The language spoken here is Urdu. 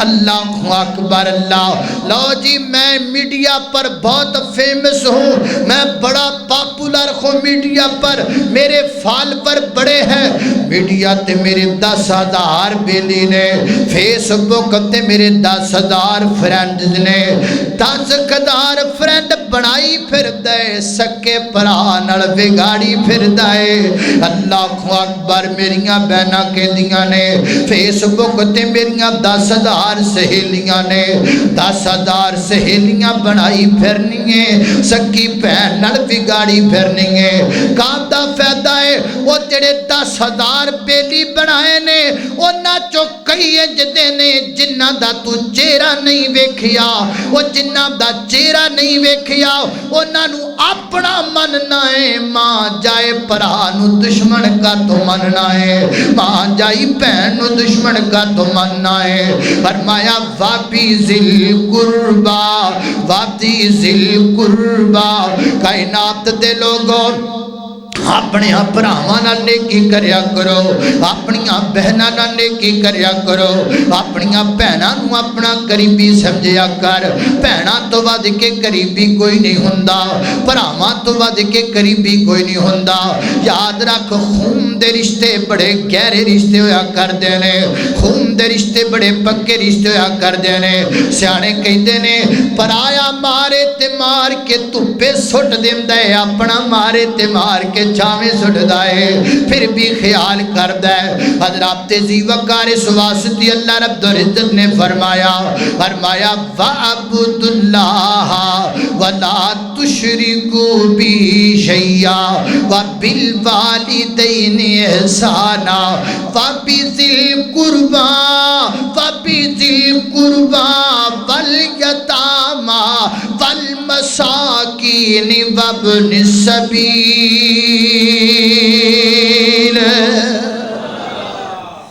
اللہ اکبر اللہ۔ لو جی میں میڈیا پر بہت فیمس ہوں، میں بڑا پاپولر ہوں میڈیا پر، میرے فالوور بڑے ہیں، میڈیا تے میرے 10,000 بیلی نے، فیس بک تے میرے 10,000 فرینڈز نے، 10,000 فرینڈ بنائی پھر دے، سکے پرانل بگاڑی پھر دے۔ اللہ اکبر، میریاں بہناں کے دیاں نے، فیس بک تے میریاں 10,000 سہیلیاں نے، 10,000 سہیلیاں بنائی پھرنیے، سکی پہنل بگاڑی پھرنیے۔ کادا فیدہ ہے وہ تیرے 10,000 بیلی بنائے نے، انہاں چو کئی جدے نے جنہ دا تو چہرہ نہیں ویکھیا، وہ جنہ دا چہرہ نہیں ویکھیا انہاں نو اپنا مننا ہے، ماں جائے پرانو دشمن کا تو مننا ہے، ماں جائی پہنو دشمن کا تو مننا ہے۔ فرمایا وابی ذل قربا، وابی ذل قربا، کائنات دے لوگوں اپنے بھراواں نال نیکی کریا کرو، اپنی بہناں نال نیکی کریا کرو، اپنی بہناں نو اپنا قریبی سمجھیا کر۔ بہناں تو ود کے قریبی کوئی نہیں ہوندا، بھراواں تو ود کے قریبی کوئی نہیں ہوندا۔ یاد رکھ خون دے رشتے بڑے گہرے رشتے ہویا کردے نے، خون دے رشتے بڑے پکے رشتے ہویا کردے نے۔ سیانے کہندے نے پرایا مارے تے مار کے تپے سٹ دیندا ہے، اپنا مارے تے مار کے چھاویں سٹدا ہے، پھر بھی خیال کردا ہے۔ حضرات ذی وقار اس واسطے اللہ رب العزت نے فرمایا وَعَبُدُ اللَّهَ وَلَا تُشْرِكُوا بِهِ شَيْئًا وَبِالْوَالِدَيْنِ إِحْسَانًا وَبِذِي الْقُرْبَى وَالْيَتَامَى وَالْمَسَاكِينِ وَابْنِ السَّبِيلِ۔